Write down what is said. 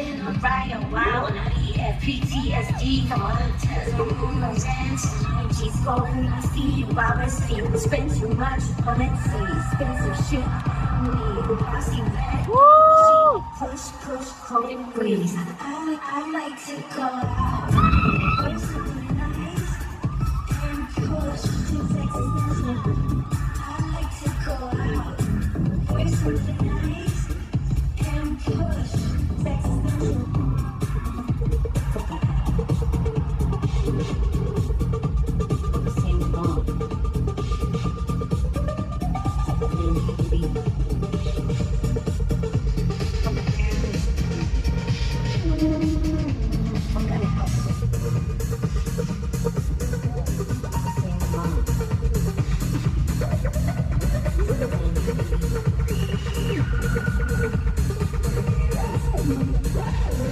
been around a while. And I have PTSD from all the times when I dance. She's going to see you while I see you. Spend too much on it, see expensive shit. Need a bossy red. Push, push, cold and breeze. I like to go out. Push something nice and push to Sexistential. I like to go out. Push something nice and push Sexistential.